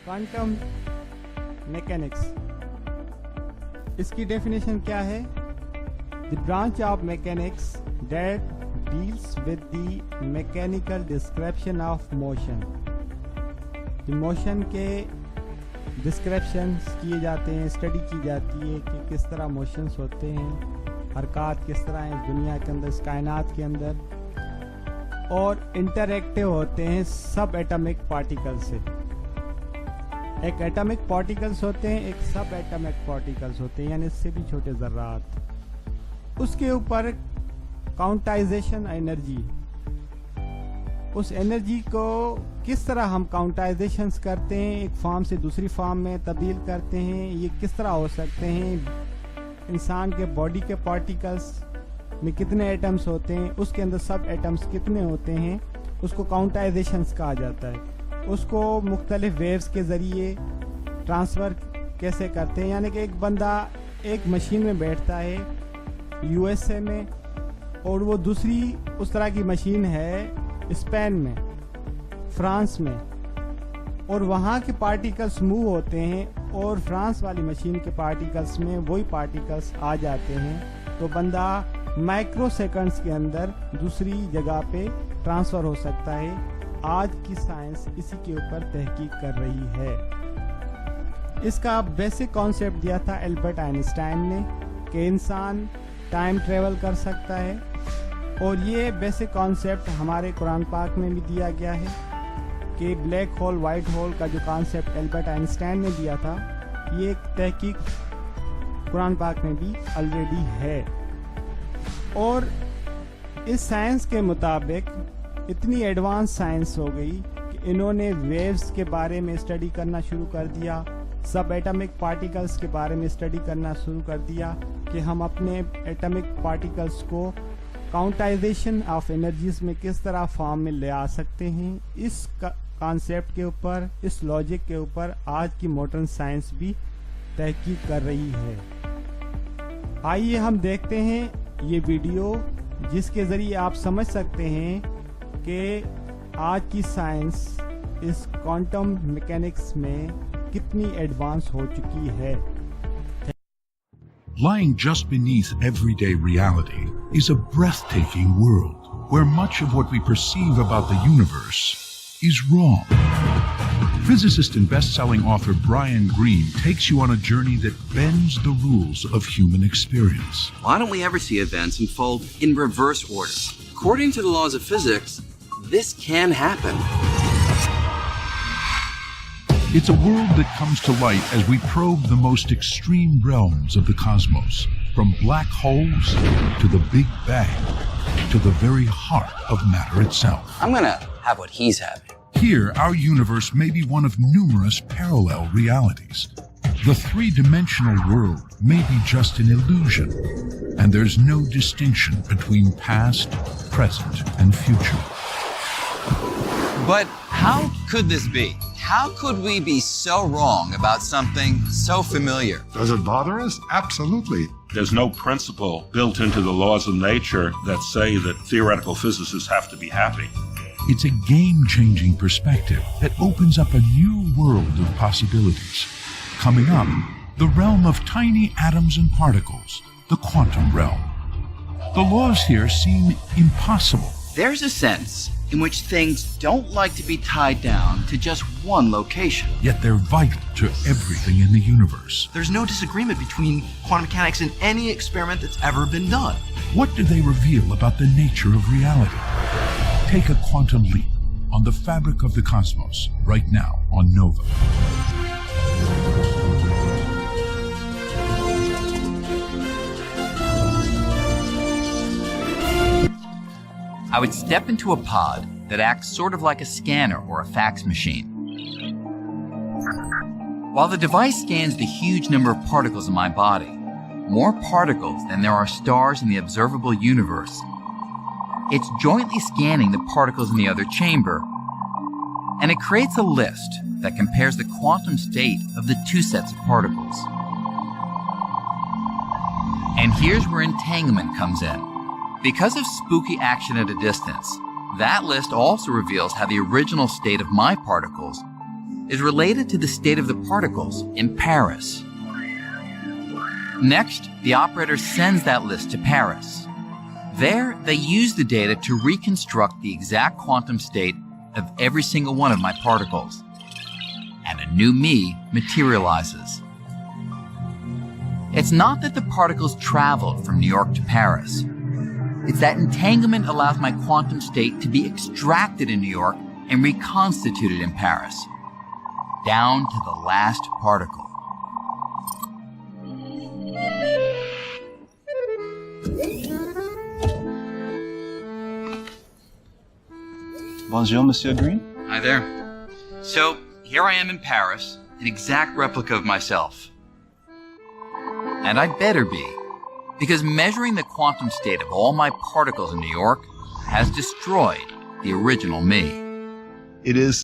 Quantum mechanics, इसकी definition क्या है? The branch of mechanics that deals with the mechanical description of motion. Motion के descriptions किए जाते हैं, स्टडी की जाती है कि किस तरह मोशंस होते हैं, हरकत किस तरह हैं दुनिया के अंदर, इस कायनात के अंदर, और इंटरएक्टिव होते हैं सब एटॉमिक पार्टिकल से। एक एटॉमिक पार्टिकल्स होते हैं, एक सब एटॉमिक पार्टिकल्स होते हैं, यानी इससे भी छोटे ज़र्रात। उसके ऊपर काउंटाइजेशन एनर्जी, उस एनर्जी को किस तरह हम काउंटाइजेशंस करते हैं, एक फॉर्म से दूसरी फॉर्म में तब्दील करते हैं, ये किस तरह हो सकते हैं। इंसान के बॉडी के पार्टिकल्स में कितने एटम्स होते हैं, उसके अंदर सब एटम्स कितने होते हैं, उसको काउंटाइजेशंस कहा जाता है। उसको मुख्तलिफ वेव्स के ज़रिए ट्रांसफ़र कैसे करते हैं, यानी कि एक बंदा एक मशीन में बैठता है यूएसए में, और वो दूसरी उस तरह की मशीन है स्पेन में, फ्रांस में, और वहाँ के पार्टिकल्स मूव होते हैं और फ्रांस वाली मशीन के पार्टिकल्स में वही पार्टिकल्स आ जाते हैं, तो बंदा माइक्रो सेकंड्स के अंदर दूसरी जगह पे ट्रांसफ़र हो सकता है। आज की साइंस इसी के ऊपर तहकीक कर रही है। इसका बेसिक कॉन्सेप्ट दिया था एल्बर्ट आइंस्टाइन ने कि इंसान टाइम ट्रेवल कर सकता है, और ये बेसिक कॉन्सेप्ट हमारे कुरान पाक में भी दिया गया है कि ब्लैक होल वाइट होल का जो कॉन्सेप्ट एल्बर्ट आइंस्टाइन ने दिया था, ये एक तहकीक कुरान पाक में भी ऑलरेडी है। और इस साइंस के मुताबिक इतनी एडवांस साइंस हो गई कि इन्होंने वेव्स के बारे में स्टडी करना शुरू कर दिया, सब एटॉमिक पार्टिकल्स के बारे में स्टडी करना शुरू कर दिया कि हम अपने एटॉमिक पार्टिकल्स को काउंटाइजेशन ऑफ एनर्जीज में किस तरह फॉर्म में ले आ सकते हैं। इस कॉन्सेप्ट के ऊपर, इस लॉजिक के ऊपर आज की मॉडर्न साइंस भी तहकीक कर रही है। आइए हम देखते हैं ये वीडियो, जिसके ज़रिए आप समझ सकते हैं कि आज की साइंस इस क्वांटम मैकेनिक्स में कितनी एडवांस हो चुकी है। Lying just beneath everyday reality is a breathtaking world where much of what we perceive about the universe is wrong. Physicist and best-selling author Brian Greene takes you on a journey that bends the rules of human experience. Why don't we ever see events unfold in reverse order? According to the laws of physics, this can happen. It's a world that comes to light as we probe the most extreme realms of the cosmos, from black holes to the Big Bang to the very heart of matter itself. I'm gonna have what he's having. Here, our universe may be one of numerous parallel realities. The three-dimensional world may be just an illusion, and there's no distinction between past, present, and future. But how could this be? How could we be so wrong about something so familiar? Does it bother us? Absolutely. There's no principle built into the laws of nature that say that theoretical physicists have to be happy. It's a game-changing perspective that opens up a new world of possibilities. Coming up, the realm of tiny atoms and particles, the quantum realm. The laws here seem impossible. There's a sense in which things don't like to be tied down to just one location. Yet they're vital to everything in the universe. There's no disagreement between quantum mechanics and any experiment that's ever been done. What do they reveal about the nature of reality? Take a quantum leap on the fabric of the cosmos right now on Nova. I would step into a pod that acts sort of like a scanner or a fax machine. While the device scans the huge number of particles in my body, more particles than there are stars in the observable universe, it's jointly scanning the particles in the other chamber, and it creates a list that compares the quantum state of the two sets of particles. And here's where entanglement comes in. Because of spooky action at a distance, that list also reveals how the original state of my particles is related to the state of the particles in Paris. Next, the operator sends that list to Paris. There, they use the data to reconstruct the exact quantum state of every single one of my particles. And a new me materializes. It's not that the particles traveled from New York to Paris. It's that entanglement allows my quantum state to be extracted in New York and reconstituted in Paris, down to the last particle. Bonjour, Monsieur Green. Hi there. So, here I am in Paris, an exact replica of myself. And I'd better be, because measuring the quantum state of all my particles in New York has destroyed the original me. It is